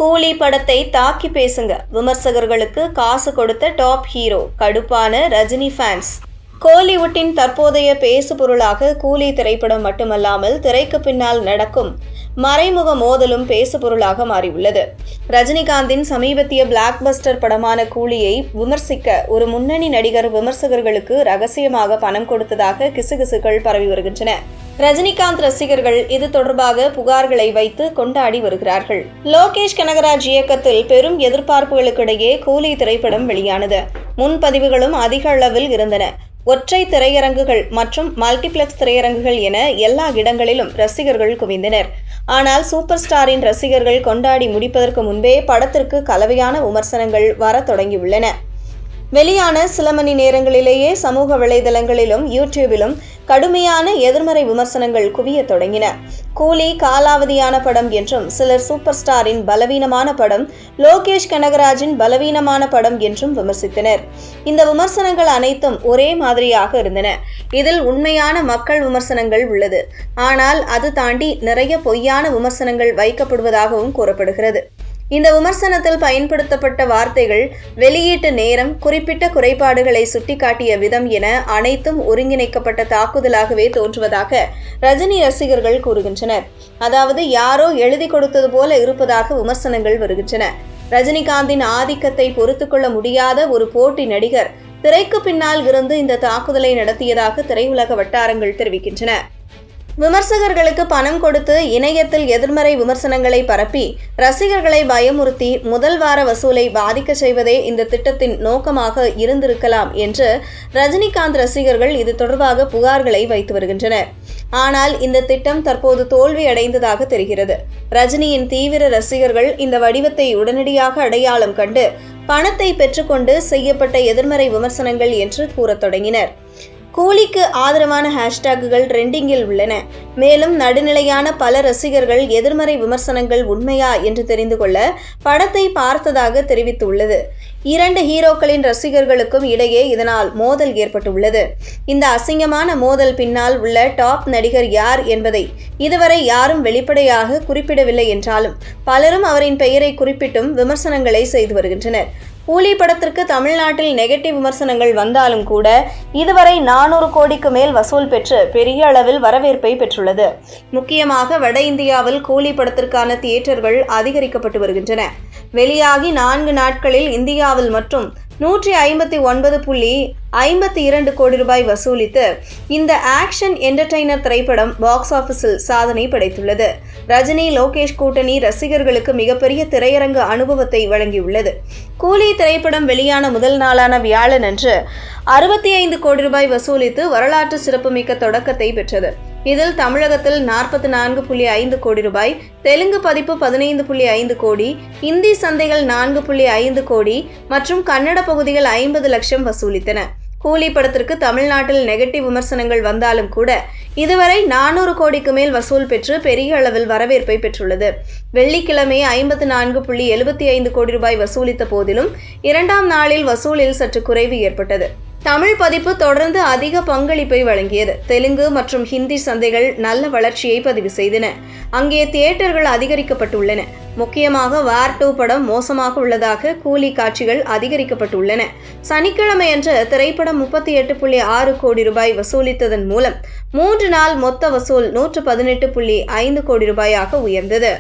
கூலி படத்தை தாக்கி பேசுங்க, விமர்சகர்களுக்கு காசு கொடுத்த டாப் ஹீரோ, கடுப்பான ரஜினி ஃபேன்ஸ். கோலிவுட்டின் தற்போதைய பேசு பொருளாக கூலி திரைப்படம் மட்டுமல்லாமல் திரைக்கு பின்னால் நடக்கும் மறைமுக மோதலும் பேசு பொருளாக மாறியுள்ளது. ரஜினிகாந்தின் சமீபத்திய பிளாக் பஸ்டர் படமான கூலியை விமர்சிக்க ஒரு முன்னணி நடிகர் விமர்சகர்களுக்கு ரகசியமாக பணம் கொடுத்ததாக கிசுகிசுகள் பரவி வருகின்றன. ரஜினிகாந்த் ரசிகர்கள் இது தொடர்பாக புகார்களை வைத்து கொண்டாடி வருகிறார்கள். லோகேஷ் கனகராஜ் இயக்கத்தில் பெரும் எதிர்பார்ப்புகளுக்கிடையே கூலி திரைப்படம் வெளியானது. முன்பதிவுகளும் அதிக அளவில் இருந்தன. ஒற்றை திரையரங்குகள் மற்றும் மல்டிபிளெக்ஸ் திரையரங்குகள் என எல்லா இடங்களிலும் ரசிகர்கள் குவிந்தனர். ஆனால் சூப்பர் ஸ்டாரின் ரசிகர்கள் கொண்டாடி முடிப்பதற்கு முன்பே படத்திற்கு கலவையான விமர்சனங்கள் வரத் தொடங்கியுள்ளன. வெளியான சில மணி நேரங்களிலேயே சமூக வலைதளங்களிலும் யூடியூபிலும் கடுமையான எதிர்மறை விமர்சனங்கள் குவிய தொடங்கின. கூலி காலாவதியான படம் என்றும், சிலர் சூப்பர் ஸ்டாரின் பலவீனமான படம், லோகேஷ் கனகராஜின் பலவீனமான படம் என்றும் விமர்சித்தனர். இந்த விமர்சனங்கள் அனைத்தும் ஒரே மாதிரியாக இருந்தன. இதில் உண்மையான மக்கள் விமர்சனங்கள் உள்ளது. ஆனால் அது தாண்டி நிறைய பொய்யான விமர்சனங்கள் வைக்கப்படுவதாகவும் கூறப்படுகிறது. இந்த விமர்சனத்தில் பயன்படுத்தப்பட்ட வார்த்தைகள், வெளியீட்டு நேரம், குறிப்பிட்ட குறைபாடுகளை சுட்டிக்காட்டிய விதம் என அனைத்தும் ஒருங்கிணைக்கப்பட்ட தாக்குதலாகவே தோன்றுவதாக ரஜினி ரசிகர்கள் கூறுகின்றனர். அதாவது யாரோ எழுதி கொடுத்தது போல இருப்பதாக விமர்சனங்கள் வருகின்றன. ரஜினிகாந்தின் ஆதிக்கத்தை பொறுத்துக்கொள்ள முடியாத ஒரு போட்டி நடிகர் திரைக்கு பின்னால் இருந்து இந்த தாக்குதலை நடத்தியதாக திரையுலக வட்டாரங்கள் தெரிவிக்கின்றன. விமர்சகர்களுக்கு பணம் கொடுத்து இணையத்தில் எதிர்மறை விமர்சனங்களை பரப்பி ரசிகர்களை பயமுறுத்தி முதல் வார வசூலை பாதிக்க செய்வதே இந்த திட்டத்தின் நோக்கமாக இருந்திருக்கலாம் என்று ரஜினிகாந்த் ரசிகர்கள் இது தொடர்பாக புகார்களை வைத்து வருகின்றனர். ஆனால் இந்த திட்டம் தற்போது தோல்வி அடைந்ததாக தெரிகிறது. ரஜினியின் தீவிர ரசிகர்கள் இந்த வடிவத்தை உடனடியாக அடையாளம் கண்டு பணத்தை பெற்றுக்கொண்டு செய்யப்பட்ட எதிர்மறை விமர்சனங்கள் என்று கூறத் தொடங்கினர். கூலிக்கு ஆதரவான ஹேஷ்டாக்குகள் ட்ரெண்டிங்கில் உள்ளன. மேலும் நடுநிலையான பல ரசிகர்கள் எதிர்மறை விமர்சனங்கள் உண்மையா என்று தெரிந்து கொள்ள படத்தை பார்த்ததாக தெரிவித்துள்ளது. இரண்டு ஹீரோக்களின் ரசிகர்களுக்கும் இடையே இதனால் மோதல் ஏற்பட்டுள்ளது. இந்த அசிங்கமான மோதல் பின்னால் உள்ள டாப் நடிகர் யார் என்பதை இதுவரை யாரும் வெளிப்படையாக குறிப்பிடவில்லை என்றாலும் பலரும் அவரின் பெயரை குறிப்பிட்டும் விமர்சனங்களை செய்து வருகின்றனர். கூலி படத்திற்கு தமிழ்நாட்டில் நெகட்டிவ் விமர்சனங்கள் வந்தாலும் கூட இதுவரை 400 கோடிக்கு மேல் வசூல் பெற்று பெரிய அளவில் வரவேற்பை பெற்றுள்ளது. முக்கியமாக வட இந்தியாவில் கூலி படத்திற்கான தியேட்டர்கள் அதிகரிக்கப்பட்டு வருகின்றன. வெளியாகி 4 நாட்களில் இந்தியாவில் மற்றும் 159.52 கோடி ரூபாய் வசூலித்து இந்த ஆக்ஷன் என்டர்டெய்னர் திரைப்படம் பாக்ஸ் ஆபீஸில் சாதனை படைத்துள்ளது. ரஜினி லோகேஷ் கூட்டணி ரசிகர்களுக்கு மிகப்பெரிய திரையரங்கு அனுபவத்தை வழங்கியுள்ளது. கூலி திரைப்படம் வெளியான முதல் நாளான வியாழன் அன்று 65 கோடி ரூபாய் வசூலித்து வரலாற்று சிறப்புமிக்க தொடக்கத்தை பெற்றது. இதில் தமிழகத்தில் 44.5 கோடி ரூபாய், தெலுங்கு பதிப்பு 15.5 கோடி, இந்தி சந்தைகள் 4.5 கோடி மற்றும் கன்னட பகுதிகள் 50 லட்சம் வசூலித்தன. கூலி படத்திற்கு தமிழ்நாட்டில் நெகட்டிவ் விமர்சனங்கள் வந்தாலும் கூட இதுவரை 400 கோடிக்கு மேல் வசூல் பெற்று பெரிய அளவில் வரவேற்பை பெற்றுள்ளது. வெள்ளிக்கிழமை 54.75 கோடி ரூபாய் வசூலித்த போதிலும் 2ஆம் நாளில் வசூலில் சற்று குறைவு ஏற்பட்டது. தமிழ் பதிப்பு தொடர்ந்து அதிக பங்களிப்பை வழங்கியது. தெலுங்கு மற்றும் ஹிந்தி சந்தைகள் நல்ல வளர்ச்சியை பதிவு செய்தன. அங்கே தியேட்டர்கள் அதிகரிக்கப்பட்டுள்ளன. முக்கியமாக வார் 2 படம் மோசமாக உள்ளதாக கூலி காட்சிகள் அதிகரிக்கப்பட்டுள்ளன. சனிக்கிழமையன்று திரைப்படம் 38.6 கோடி ரூபாய் வசூலித்ததன் மூலம் 3 நாள் மொத்த வசூல் 118.5 கோடி ரூபாயாக உயர்ந்தது.